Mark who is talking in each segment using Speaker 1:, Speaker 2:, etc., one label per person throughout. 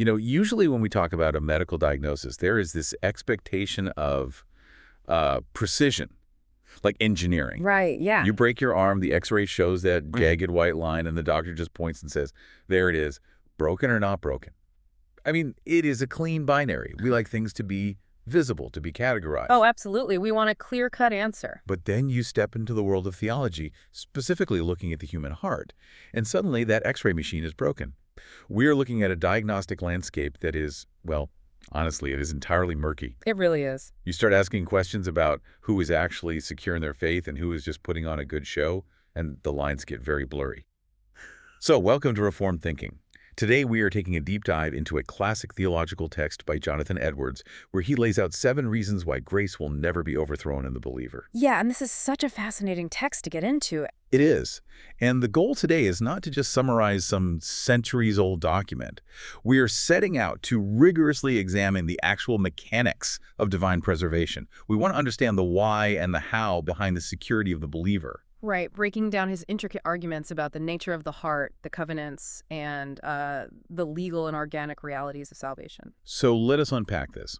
Speaker 1: Usually when we talk about a medical diagnosis, there is this expectation of precision, like engineering.
Speaker 2: Right, yeah.
Speaker 1: You break your arm, the x-ray shows that jagged white line, and the doctor just points and says, there it is, broken or not broken. I mean, it is a clean binary. We like things to be visible, to be
Speaker 2: Oh,
Speaker 1: categorized.
Speaker 2: absolutely. We want a clear-cut answer.
Speaker 1: But then you step into the world of theology, specifically looking at the human heart, and suddenly that x-ray machine is broken. We're looking at a diagnostic landscape that is, well, honestly, it is entirely murky.
Speaker 2: It really is.
Speaker 1: You start asking questions about who is actually secure in their faith and who is just putting on a good show, and the lines get very blurry. So, welcome to Reformed Thinking. Today we are taking a deep dive into a classic theological text by Jonathan Edwards, where he lays out 7 reasons why grace will never be overthrown in the believer.
Speaker 2: Yeah, and this is such a fascinating text to get into.
Speaker 1: It is. And the goal today is not to just summarize some centuries-old document. We are setting out to rigorously examine the actual mechanics of divine preservation. We want to understand the why and the how behind the security of the believer.
Speaker 2: Right, breaking down his intricate arguments about the nature of the heart, the covenants, and the legal and organic realities of salvation.
Speaker 1: So let us unpack this.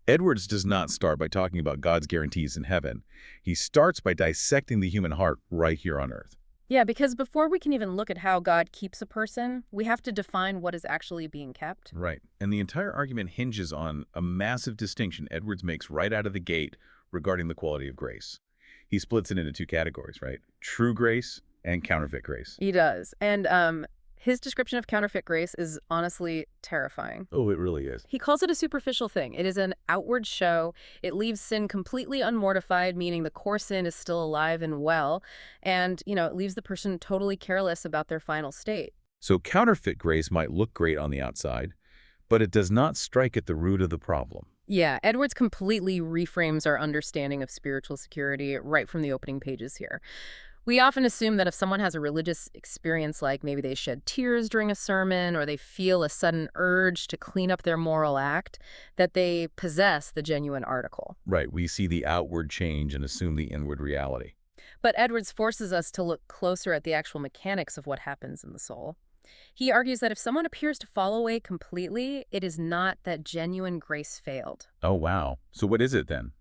Speaker 1: Edwards does not start by talking about God's guarantees in heaven. He starts by dissecting the human heart right here on earth.
Speaker 2: Yeah, because before we can even look at how God keeps a person, we have to define what is actually being kept.
Speaker 1: Right. And the entire argument hinges on a massive distinction Edwards makes right out of the gate regarding the quality of grace. He splits it into 2 categories, right? True grace and counterfeit grace.
Speaker 2: He does. And his description of counterfeit grace is honestly terrifying.
Speaker 1: Oh, it really is.
Speaker 2: He calls it a superficial thing. It is an outward show. It leaves sin completely unmortified, meaning the core sin is still alive and well. And, it leaves the person totally careless about their final state.
Speaker 1: So counterfeit grace might look great on the outside, but it does not strike at the root of the problem.
Speaker 2: Yeah, Edwards completely reframes our understanding of spiritual security right from the opening pages here. We often assume that if someone has a religious experience, like maybe they shed tears during a sermon or they feel a sudden urge to clean up their moral act, that they possess the genuine article.
Speaker 1: Right, we see the outward change and assume the inward reality.
Speaker 2: But Edwards forces us to look closer at the actual mechanics of what happens in the soul. He argues that if someone appears to fall away completely, it is not that genuine grace failed.
Speaker 1: Oh, wow. So what is it then?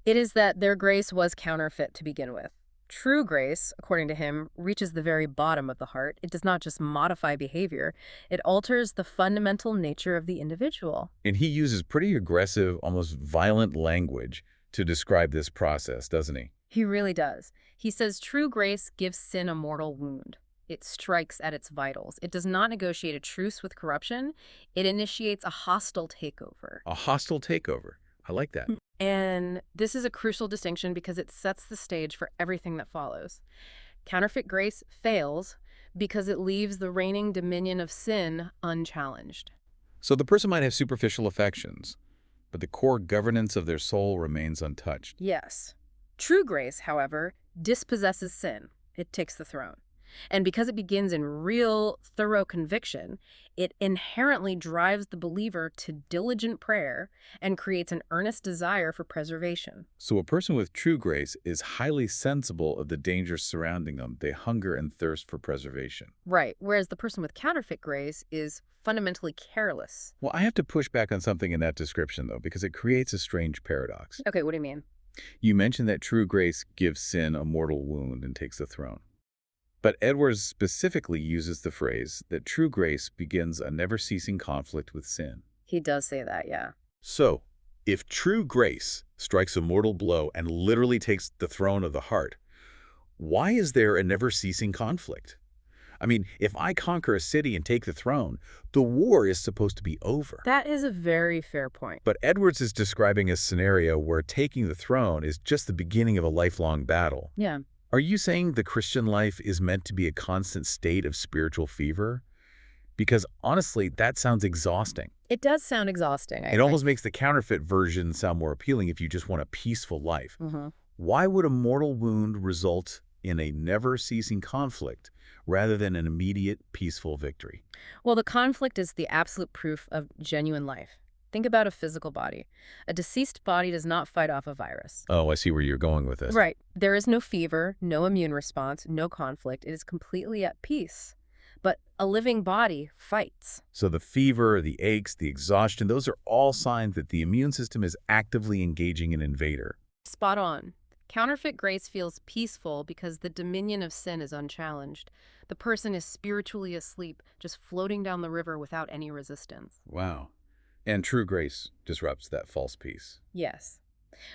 Speaker 2: It is that their grace was counterfeit to begin with. True grace, according to him, reaches the very bottom of the heart. It does not just modify behavior, it alters the fundamental nature of the individual.
Speaker 1: And he uses pretty aggressive, almost violent language to describe this process, doesn't he?
Speaker 2: He really does. He says true grace gives sin a mortal wound. It strikes at its vitals. It does not negotiate a truce with corruption. It initiates a hostile takeover.
Speaker 1: A hostile takeover. I like that.
Speaker 2: And this is a crucial distinction because it sets the stage for everything that follows. Counterfeit grace fails because it leaves the reigning dominion of sin unchallenged.
Speaker 1: So the person might have superficial affections, but the core governance of their soul remains untouched.
Speaker 2: Yes. True grace, however, dispossesses sin. It takes the throne. And because it begins in real, thorough conviction, it inherently drives the believer to diligent prayer and creates an earnest desire for preservation.
Speaker 1: So a person with true grace is highly sensible of the dangers surrounding them. They hunger and thirst for preservation.
Speaker 2: Right, whereas the person with counterfeit grace is fundamentally careless.
Speaker 1: Well, I have to push back on something in that description, though, because it creates a strange paradox.
Speaker 2: Okay, what do you mean?
Speaker 1: You mentioned that true grace gives sin a mortal wound and takes the throne. But Edwards specifically uses the phrase that true grace begins a never-ceasing conflict with sin.
Speaker 2: He does say that, yeah.
Speaker 1: So, if true grace strikes a mortal blow and literally takes the throne of the heart, why is there a never-ceasing conflict? I mean, if I conquer a city and take the throne, the war is supposed to be over.
Speaker 2: That is a very fair point.
Speaker 1: But Edwards is describing a scenario where taking the throne is just the beginning of a lifelong battle.
Speaker 2: Yeah.
Speaker 1: Are you saying the Christian life is meant to be a constant state of spiritual fever? Because honestly, that sounds exhausting.
Speaker 2: It does sound exhausting.
Speaker 1: It almost makes the counterfeit version sound more appealing if you just want a peaceful life.
Speaker 2: Mm-hmm.
Speaker 1: Why would a mortal wound result in a never-ceasing conflict rather than an immediate, peaceful victory?
Speaker 2: Well, the conflict is the absolute proof of genuine life. Think about a physical body. A deceased body does not fight off a virus.
Speaker 1: Oh, I see where you're going with this.
Speaker 2: Right. There is no fever, no immune response, no conflict. It is completely at peace. but a living body fights.
Speaker 1: So the fever, the aches, the exhaustion, those are all signs that the immune system is actively engaging an invader.
Speaker 2: Spot on. Counterfeit grace feels peaceful because the dominion of sin is unchallenged. The person is spiritually asleep, just floating down the river without any resistance.
Speaker 1: Wow. And true grace disrupts that false peace.
Speaker 2: Yes.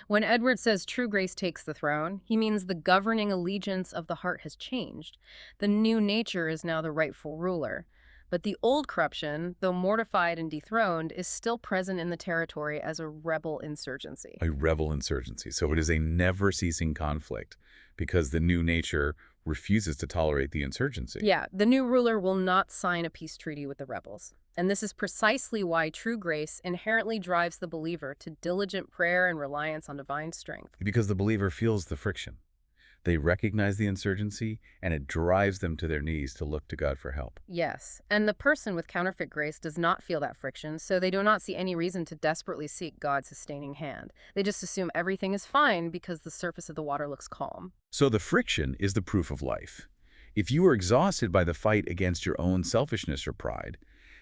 Speaker 2: When Edward says true grace takes the throne, he means the governing allegiance of the heart has changed. The new nature is now the rightful ruler. But the old corruption, though mortified and dethroned, is still present in the territory as a rebel insurgency.
Speaker 1: A rebel insurgency. So it is a never-ceasing conflict because the new nature refuses to tolerate the insurgency.
Speaker 2: Yeah, the new ruler will not sign a peace treaty with the rebels. And this is precisely why true grace inherently drives the believer to diligent prayer and reliance on divine strength.
Speaker 1: Because the believer feels the friction. They recognize the insurgency, and it drives them to their knees to look to God for help.
Speaker 2: Yes, and the person with counterfeit grace does not feel that friction, so they do not see any reason to desperately seek God's sustaining hand. They just assume everything is fine because the surface of the water looks calm.
Speaker 1: So the friction is the proof of life. If you are exhausted by the fight against your own selfishness or pride,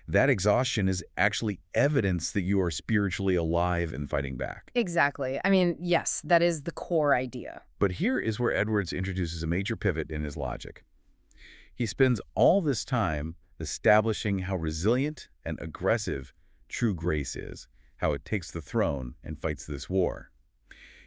Speaker 1: that exhaustion is actually evidence that you are spiritually alive and fighting back.
Speaker 2: Exactly. I mean, yes, that is the core idea.
Speaker 1: But here is where Edwards introduces a major pivot in his logic. He spends all this time establishing how resilient and aggressive true grace is, how it takes the throne and fights this war.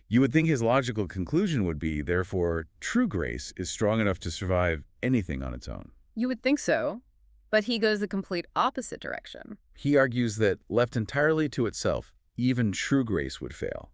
Speaker 1: You would think his logical conclusion would be, therefore, true grace is strong enough to survive anything on its own.
Speaker 2: You would think so, but he goes the complete opposite direction.
Speaker 1: He argues that, left entirely to itself, even true grace would fail.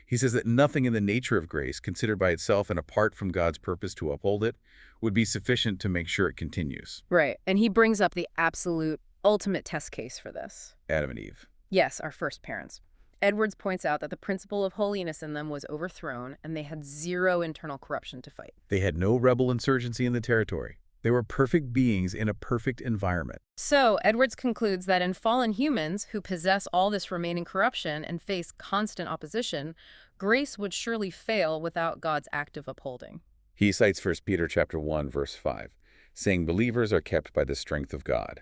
Speaker 1: He says that nothing in the nature of grace, considered by itself and apart from God's purpose to uphold it, would be sufficient to make sure it continues.
Speaker 2: Right, and he brings up the absolute ultimate test case for this.
Speaker 1: Adam and Eve.
Speaker 2: Yes, our first parents. Edwards points out that the principle of holiness in them was overthrown, and they had zero internal corruption to fight.
Speaker 1: They had no rebel insurgency in the territory. They were perfect beings in a perfect environment.
Speaker 2: So, Edwards concludes that in fallen humans who possess all this remaining corruption and face constant opposition, grace would surely fail without God's active upholding.
Speaker 1: He cites 1 Peter chapter 1, verse 5, saying believers are kept by the strength of God.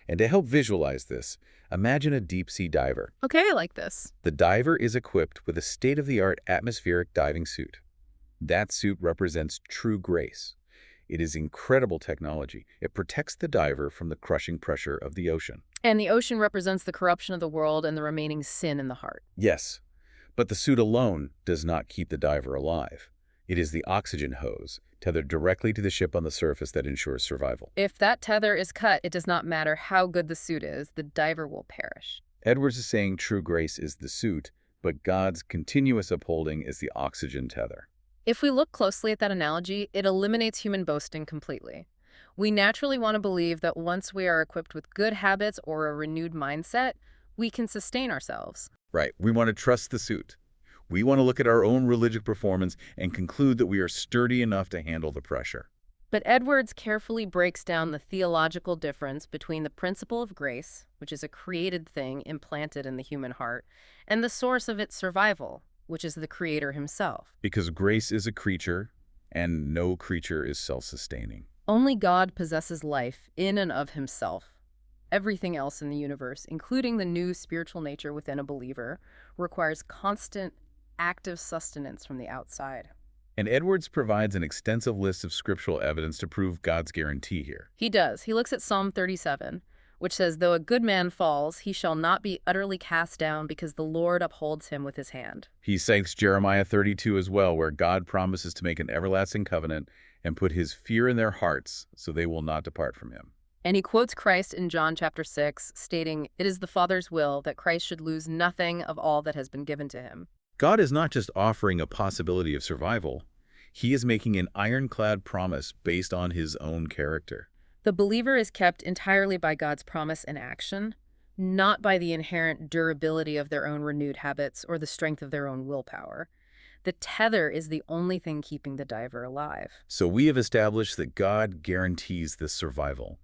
Speaker 1: And to help visualize this, imagine a deep-sea diver.
Speaker 2: Okay, I like this.
Speaker 1: The diver is equipped with a state-of-the-art atmospheric diving suit. That suit represents true grace. It is incredible technology. It protects the diver from the crushing pressure of the ocean.
Speaker 2: And the ocean represents the corruption of the world and the remaining sin in the heart.
Speaker 1: Yes, but the suit alone does not keep the diver alive. It is the oxygen hose, tethered directly to the ship on the surface, that ensures survival.
Speaker 2: If that tether is cut, it does not matter how good the suit is, the diver will perish.
Speaker 1: Edwards is saying true grace is the suit, but God's continuous upholding is the oxygen tether.
Speaker 2: If we look closely at that analogy, it eliminates human boasting completely. We naturally want to believe that once we are equipped with good habits or a renewed mindset, we can sustain ourselves.
Speaker 1: Right. We want to trust the suit. We want to look at our own religious performance and conclude that we are sturdy enough to handle the pressure.
Speaker 2: But Edwards carefully breaks down the theological difference between the principle of grace, which is a created thing implanted in the human heart, and the source of its survival, which is the Creator himself.
Speaker 1: Because grace is a creature, and no creature is self-sustaining.
Speaker 2: Only God possesses life in and of himself. Everything else in the universe, including the new spiritual nature within a believer, requires constant, active sustenance from the outside.
Speaker 1: And Edwards provides an extensive list of scriptural evidence to prove God's guarantee here.
Speaker 2: He does. He looks at Psalm 37, which says, "Though a good man falls, he shall not be utterly cast down, because the Lord upholds him with his hand."
Speaker 1: He cites Jeremiah 32 as well, where God promises to make an everlasting covenant and put his fear in their hearts so they will not depart from him.
Speaker 2: And he quotes Christ in John chapter 6, stating, "It is the Father's will that Christ should lose nothing of all that has been given to him."
Speaker 1: God is not just offering a possibility of survival. He is making an ironclad promise based on his own character.
Speaker 2: The believer is kept entirely by God's promise and action, not by the inherent durability of their own renewed habits or the strength of their own willpower. The tether is the only thing keeping the diver alive.
Speaker 1: So we have established that God guarantees this survival.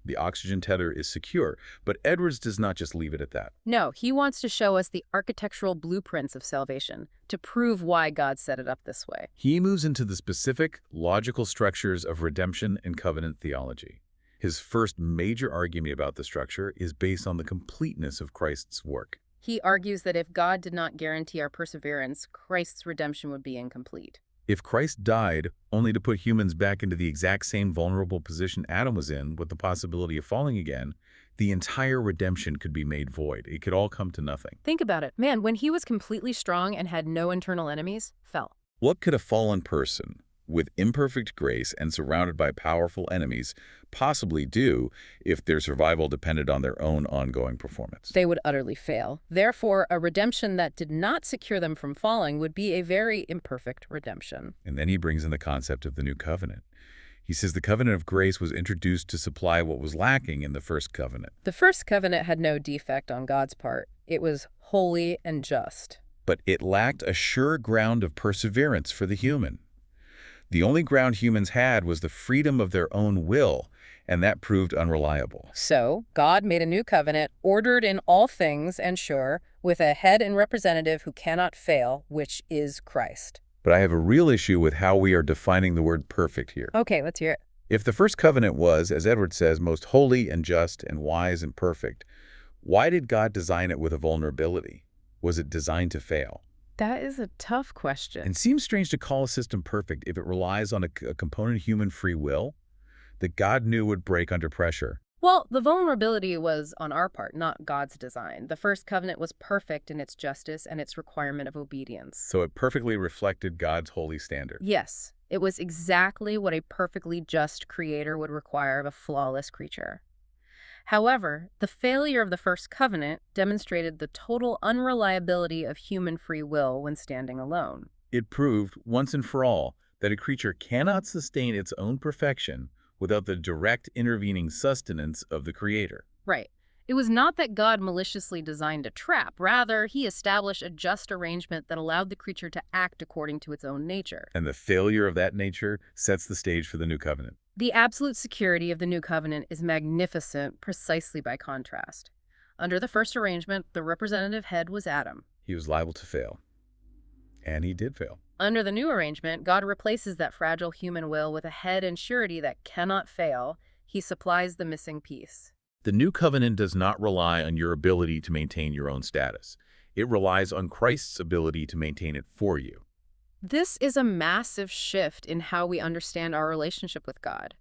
Speaker 1: The oxygen tether is secure, but Edwards does not just leave it at that.
Speaker 2: No, he wants to show us the architectural blueprints of salvation to prove why God set it up this way.
Speaker 1: He moves into the specific, logical structures of redemption and covenant theology. His first major argument about the structure is based on the completeness of Christ's work.
Speaker 2: He argues that if God did not guarantee our perseverance, Christ's redemption would be incomplete.
Speaker 1: If Christ died only to put humans back into the exact same vulnerable position Adam was in with the possibility of falling again, the entire redemption could be made void. It could all come to nothing.
Speaker 2: Think about it. Man, when he was completely strong and had no internal enemies, fell.
Speaker 1: What could a fallen person, with imperfect grace and surrounded by powerful enemies, possibly do if their survival depended on their own ongoing performance?
Speaker 2: They would utterly fail. Therefore, a redemption that did not secure them from falling would be a very imperfect redemption.
Speaker 1: And then he brings in the concept of the new covenant. He says the covenant of grace was introduced to supply what was lacking in the first covenant.
Speaker 2: The first covenant had no defect on God's part. It was holy and just.
Speaker 1: But it lacked a sure ground of perseverance for the human. The only ground humans had was the freedom of their own will, and that proved unreliable.
Speaker 2: So, God made a new covenant, ordered in all things and sure, with a head and representative who cannot fail, which is Christ.
Speaker 1: But I have a real issue with how we are defining the word perfect here.
Speaker 2: Okay, let's hear it.
Speaker 1: If the first covenant was, as Edwards says, most holy and just and wise and perfect, why did God design it with a vulnerability? Was it designed to fail?
Speaker 2: That is a tough question.
Speaker 1: And seems strange to call a system perfect if it relies on a component of human free will that God knew would break under pressure.
Speaker 2: Well, the vulnerability was on our part, not God's design. The first covenant was perfect in its justice and its requirement of obedience.
Speaker 1: So it perfectly reflected God's holy standard.
Speaker 2: Yes, it was exactly what a perfectly just creator would require of a flawless creature. However, the failure of the first covenant demonstrated the total unreliability of human free will when standing alone.
Speaker 1: It proved, once and for all, that a creature cannot sustain its own perfection without the direct intervening sustenance of the Creator.
Speaker 2: Right. It was not that God maliciously designed a trap. Rather, he established a just arrangement that allowed the creature to act according to its own nature.
Speaker 1: And the failure of that nature sets the stage for the new covenant.
Speaker 2: The absolute security of the new covenant is magnificent precisely by contrast. Under the first arrangement, the representative head was Adam.
Speaker 1: He was liable to fail. And he did fail.
Speaker 2: Under the new arrangement, God replaces that fragile human will with a head and surety that cannot fail. He supplies the missing piece.
Speaker 1: The new covenant does not rely on your ability to maintain your own status. It relies on Christ's ability to maintain it for you.
Speaker 2: This is a massive shift in how we understand our relationship with God.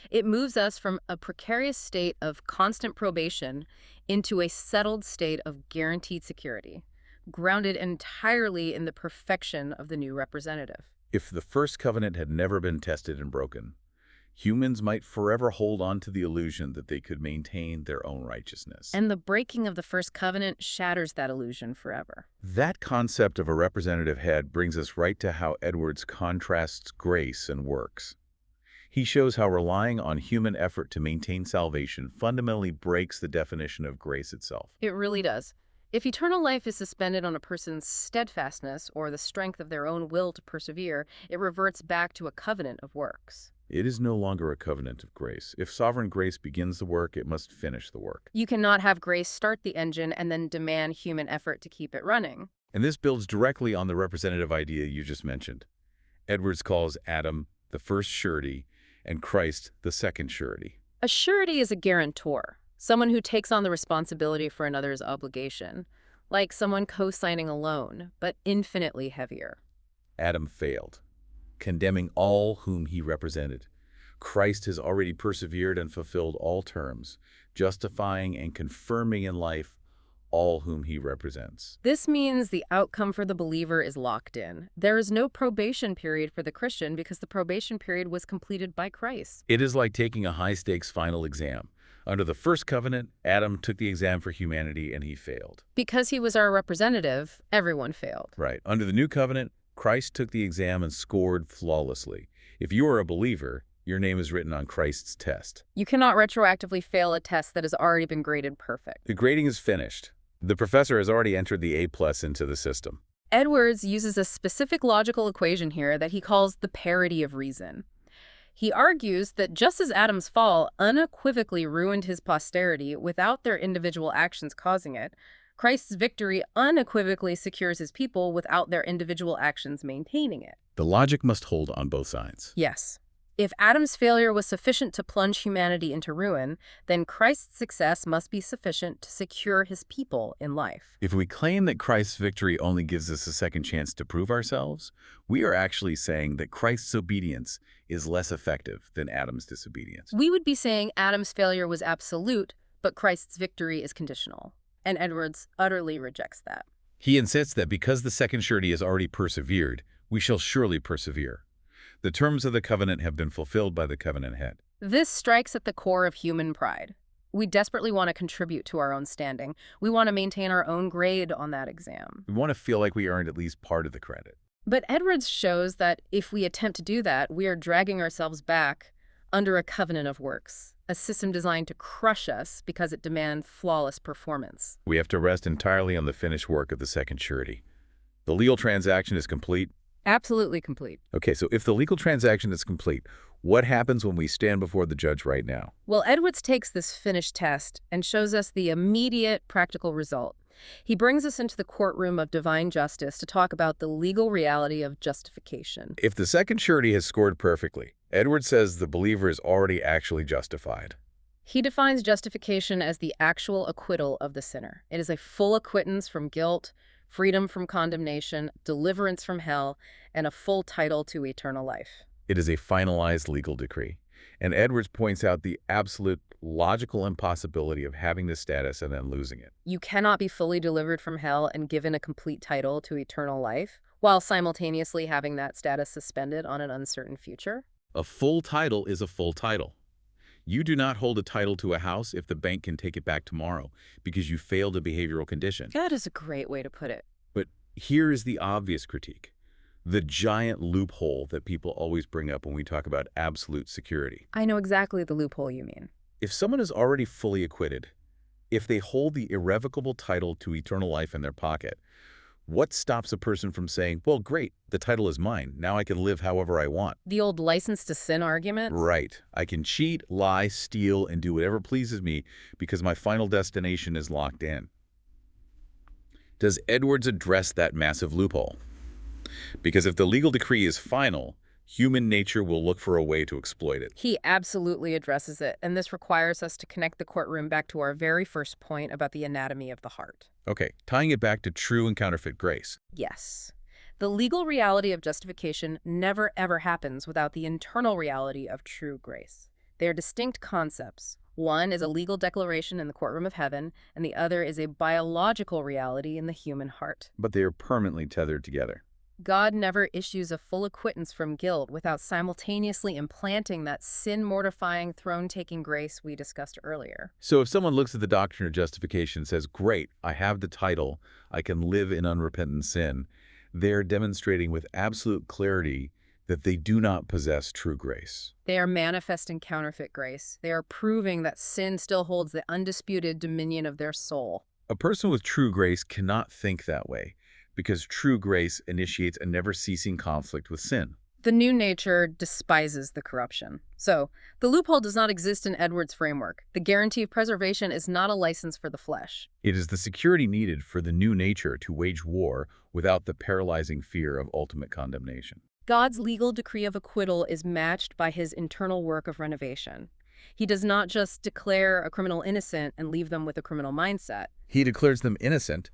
Speaker 2: It moves us from a precarious state of constant probation into a settled state of guaranteed security, grounded entirely in the perfection of the new representative.
Speaker 1: If the first covenant had never been tested and broken, humans might forever hold on to the illusion that they could maintain their own righteousness.
Speaker 2: And the breaking of the first covenant shatters that illusion forever.
Speaker 1: That concept of a representative head brings us right to how Edwards contrasts grace and works. He shows how relying on human effort to maintain salvation fundamentally breaks the definition of grace itself.
Speaker 2: It really does. If eternal life is suspended on a person's steadfastness or the strength of their own will to persevere, it reverts back to a covenant of works.
Speaker 1: It is no longer a covenant of grace. If sovereign grace begins the work, it must finish the work.
Speaker 2: You cannot have grace start the engine and then demand human effort to keep it running.
Speaker 1: And this builds directly on the representative idea you just mentioned. Edwards calls Adam the first surety and Christ the second surety.
Speaker 2: A surety is a guarantor, someone who takes on the responsibility for another's obligation, like someone co-signing a loan, but infinitely heavier.
Speaker 1: Adam failed, condemning all whom he represented. Christ has already persevered and fulfilled all terms, justifying and confirming in life all whom he represents.
Speaker 2: This means the outcome for the believer is locked in. There is no probation period for the Christian because the probation period was completed by Christ.
Speaker 1: It is like taking a high-stakes final exam. Under the first covenant, Adam took the exam for humanity and he failed.
Speaker 2: Because he was our representative, everyone failed.
Speaker 1: Right. Under the new covenant, Christ took the exam and scored flawlessly. If you are a believer, your name is written on Christ's test.
Speaker 2: You cannot retroactively fail a test that has already been graded perfect.
Speaker 1: The grading is finished. The professor has already entered the A+ into the system.
Speaker 2: Edwards uses a specific logical equation here that he calls the parity of reason. He argues that just as Adam's fall unequivocally ruined his posterity without their individual actions causing it, Christ's victory unequivocally secures his people without their individual actions maintaining it.
Speaker 1: The logic must hold on both sides.
Speaker 2: Yes. If Adam's failure was sufficient to plunge humanity into ruin, then Christ's success must be sufficient to secure his people in life.
Speaker 1: If we claim that Christ's victory only gives us a second chance to prove ourselves, we are actually saying that Christ's obedience is less effective than Adam's disobedience.
Speaker 2: We would be saying Adam's failure was absolute, but Christ's victory is conditional. And Edwards utterly rejects that.
Speaker 1: He insists that because the second surety has already persevered, we shall surely persevere. The terms of the covenant have been fulfilled by the covenant head.
Speaker 2: This strikes at the core of human pride. We desperately want to contribute to our own standing. We want to maintain our own grade on that exam.
Speaker 1: We want to feel like we earned at least part of the credit.
Speaker 2: But Edwards shows that if we attempt to do that, we are dragging ourselves back under a covenant of works, a system designed to crush us because it demands flawless performance.
Speaker 1: We have to rest entirely on the finished work of the second surety. The legal transaction is complete.
Speaker 2: Absolutely complete.
Speaker 1: Okay, so if the legal transaction is complete, what happens when we stand before the judge right now?
Speaker 2: Well, Edwards takes this finished test and shows us the immediate practical result. He brings us into the courtroom of divine justice to talk about the legal reality of justification.
Speaker 1: If the second surety has scored perfectly, Edwards says the believer is already actually justified.
Speaker 2: He defines justification as the actual acquittal of the sinner. It is a full acquittance from guilt, freedom from condemnation, deliverance from hell, and a full title to eternal life.
Speaker 1: It is a finalized legal decree. And Edwards points out the absolute logical impossibility of having this status and then losing it.
Speaker 2: You cannot be fully delivered from hell and given a complete title to eternal life, while simultaneously having that status suspended on an uncertain future.
Speaker 1: A full title is a full title. You do not hold a title to a house if the bank can take it back tomorrow because you failed a behavioral condition.
Speaker 2: That is a great way to put it.
Speaker 1: But here is the obvious critique, the giant loophole that people always bring up when we talk about absolute security.
Speaker 2: I know exactly the loophole you mean.
Speaker 1: If someone is already fully acquitted, if they hold the irrevocable title to eternal life in their pocket, what stops a person from saying, well, great, the title is mine. Now I can live however I want.
Speaker 2: The old license to sin argument?
Speaker 1: Right. I can cheat, lie, steal, and do whatever pleases me because my final destination is locked in. Does Edwards address that massive loophole? Because if the legal decree is final, human nature will look for a way to exploit it.
Speaker 2: He absolutely addresses it, and this requires us to connect the courtroom back to our very first point about the anatomy of the heart.
Speaker 1: Okay, tying it back to true and counterfeit grace.
Speaker 2: Yes. The legal reality of justification never ever happens without the internal reality of true grace. They are distinct concepts. One is a legal declaration in the courtroom of heaven, and the other is a biological reality in the human heart.
Speaker 1: But they are permanently tethered together.
Speaker 2: God never issues a full acquittance from guilt without simultaneously implanting that sin-mortifying, throne-taking grace we discussed earlier.
Speaker 1: So if someone looks at the doctrine of justification and says, great, I have the title, I can live in unrepentant sin, they're demonstrating with absolute clarity that they do not possess true grace.
Speaker 2: They are manifesting counterfeit grace. They are proving that sin still holds the undisputed dominion of their soul.
Speaker 1: A person with true grace cannot think that way, because true grace initiates a never-ceasing conflict with sin.
Speaker 2: The new nature despises the corruption. So, the loophole does not exist in Edwards' framework. The guarantee of preservation is not a license for the flesh.
Speaker 1: It is the security needed for the new nature to wage war without the paralyzing fear of ultimate condemnation.
Speaker 2: God's legal decree of acquittal is matched by his internal work of renovation. He does not just declare a criminal innocent and leave them with a criminal mindset.
Speaker 1: He declares them innocent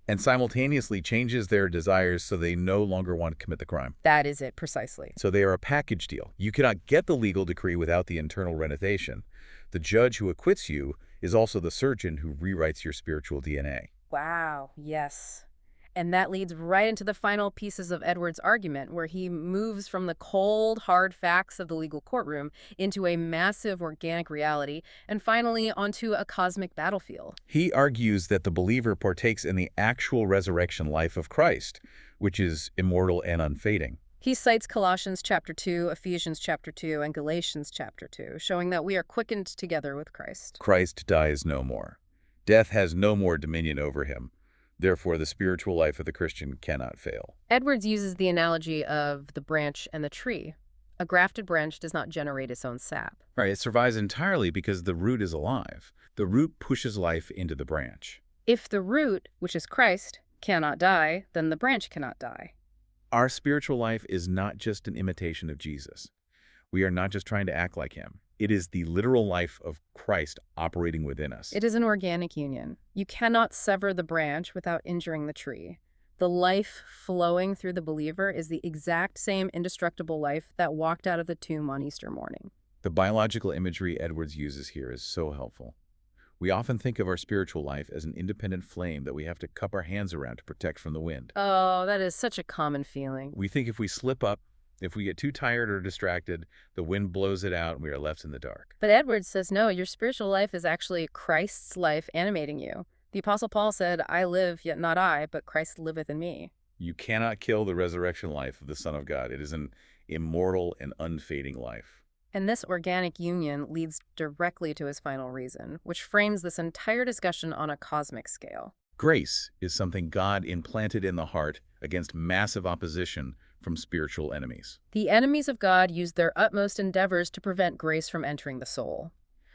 Speaker 1: and simultaneously changes their desires so they no longer want to commit the crime.
Speaker 2: That is it, precisely.
Speaker 1: So they are a package deal. You cannot get the legal decree without the internal renovation. The judge who acquits you is also the surgeon who rewrites your spiritual DNA.
Speaker 2: Wow, yes. And that leads right into the final pieces of Edwards' argument, where he moves from the cold, hard facts of the legal courtroom into a massive organic reality, and finally onto a cosmic battlefield.
Speaker 1: He argues that the believer partakes in the actual resurrection life of Christ, which is immortal and unfading.
Speaker 2: He cites Colossians chapter 2, Ephesians chapter 2, and Galatians chapter 2, showing that we are quickened together with Christ.
Speaker 1: Christ dies no more. Death has no more dominion over him. Therefore, the spiritual life of the Christian cannot fail.
Speaker 2: Edwards uses the analogy of the branch and the tree. A grafted branch does not generate its own sap.
Speaker 1: Right, it survives entirely because the root is alive. The root pushes life into the branch.
Speaker 2: If the root, which is Christ, cannot die, then the branch cannot die.
Speaker 1: Our spiritual life is not just an imitation of Jesus. We are not just trying to act like him. It is the literal life of Christ operating within us.
Speaker 2: It is an organic union. You cannot sever the branch without injuring the tree. The life flowing through the believer is the exact same indestructible life that walked out of the tomb on Easter morning.
Speaker 1: The biological imagery Edwards uses here is so helpful. We often think of our spiritual life as an independent flame that we have to cup our hands around to protect from the wind.
Speaker 2: Oh, that is such a common feeling.
Speaker 1: We think if we slip up, if we get too tired or distracted, the wind blows it out and we are left in the dark.
Speaker 2: But Edwards says no, your spiritual life is actually Christ's life animating you. The Apostle Paul said, I live, yet not I, but Christ liveth in me.
Speaker 1: You cannot kill the resurrection life of the Son of God. It is an immortal and unfading life.
Speaker 2: And this organic union leads directly to his final reason, which frames this entire discussion on a cosmic scale.
Speaker 1: Grace is something God implanted in the heart against massive opposition from spiritual enemies.
Speaker 2: The enemies of God used their utmost endeavors to prevent grace from entering the soul.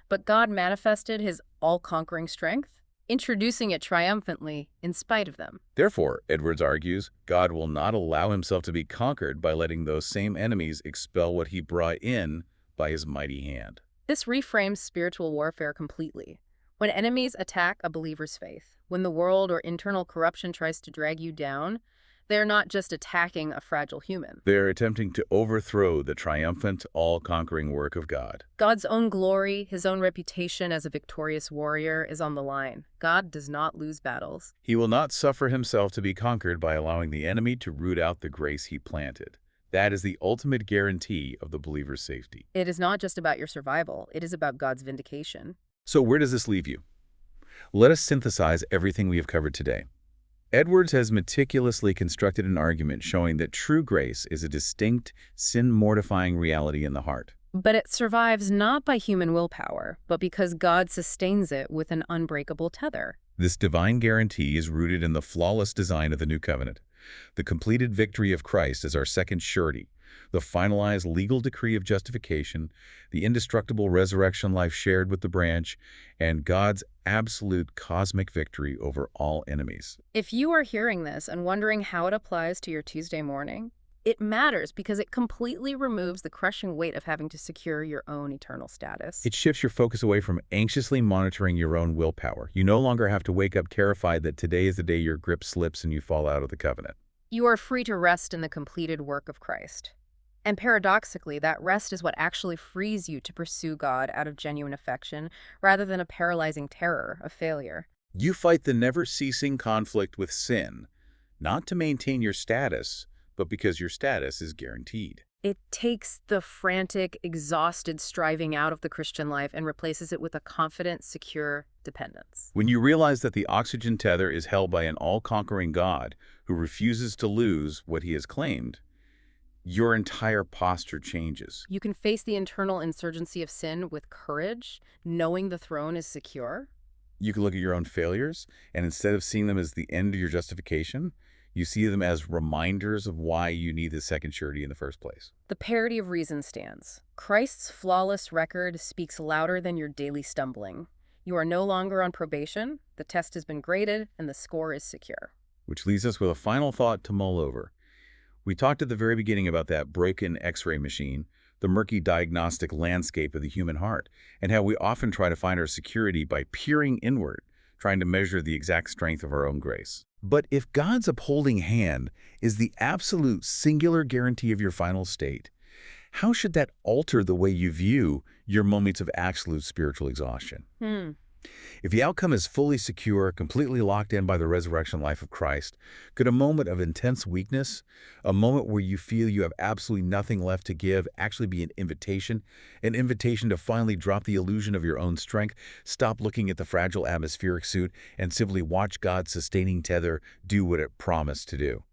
Speaker 2: But God manifested his all-conquering strength, introducing it triumphantly in spite of them.
Speaker 1: Therefore, Edwards argues, God will not allow himself to be conquered by letting those same enemies expel what he brought in by his mighty hand.
Speaker 2: This reframes spiritual warfare completely. When enemies attack a believer's faith, when the world or internal corruption tries to drag you down, they're not just attacking a fragile human.
Speaker 1: They're attempting to overthrow the triumphant, all-conquering work of God.
Speaker 2: God's own glory, his own reputation as a victorious warrior is on the line. God does not lose battles.
Speaker 1: He will not suffer himself to be conquered by allowing the enemy to root out the grace he planted. That is the ultimate guarantee of the believer's safety.
Speaker 2: It is not just about your survival. It is about God's vindication.
Speaker 1: So where does this leave you? Let us synthesize everything we have covered today. Edwards has meticulously constructed an argument showing that true grace is a distinct, sin-mortifying reality in the heart.
Speaker 2: But it survives not by human willpower, but because God sustains it with an unbreakable tether.
Speaker 1: This divine guarantee is rooted in the flawless design of the New Covenant, the completed victory of Christ as our second surety, the finalized legal decree of justification, the indestructible resurrection life shared with the branch, and God's absolute cosmic victory over all enemies.
Speaker 2: If you are hearing this and wondering how it applies to your Tuesday morning, it matters because it completely removes the crushing weight of having to secure your own eternal status.
Speaker 1: It shifts your focus away from anxiously monitoring your own willpower. You no longer have to wake up terrified that today is the day your grip slips and you fall out of the covenant.
Speaker 2: You are free to rest in the completed work of Christ. And paradoxically, that rest is what actually frees you to pursue God out of genuine affection rather than a paralyzing terror of failure.
Speaker 1: You fight the never-ceasing conflict with sin, not to maintain your status, but because your status is guaranteed.
Speaker 2: It takes the frantic, exhausted striving out of the Christian life and replaces it with a confident, secure dependence.
Speaker 1: When you realize that the oxygen tether is held by an all-conquering God who refuses to lose what he has claimed, your entire posture changes.
Speaker 2: You can face the internal insurgency of sin with courage, knowing the throne is secure.
Speaker 1: You can look at your own failures, and instead of seeing them as the end of your justification, you see them as reminders of why you need the second surety in the first place.
Speaker 2: The parity of reason stands. Christ's flawless record speaks louder than your daily stumbling. You are no longer on probation, the test has been graded, and the score is secure.
Speaker 1: Which leaves us with a final thought to mull over. We talked at the very beginning about that broken X-ray machine, the murky diagnostic landscape of the human heart, and how we often try to find our security by peering inward, trying to measure the exact strength of our own grace. But if God's upholding hand is the absolute singular guarantee of your final state, how should that alter the way you view your moments of absolute spiritual exhaustion? If the outcome is fully secure, completely locked in by the resurrection life of Christ, could a moment of intense weakness, a moment where you feel you have absolutely nothing left to give, actually be an invitation to finally drop the illusion of your own strength, stop looking at the fragile atmospheric suit, and simply watch God's sustaining tether do what it promised to do?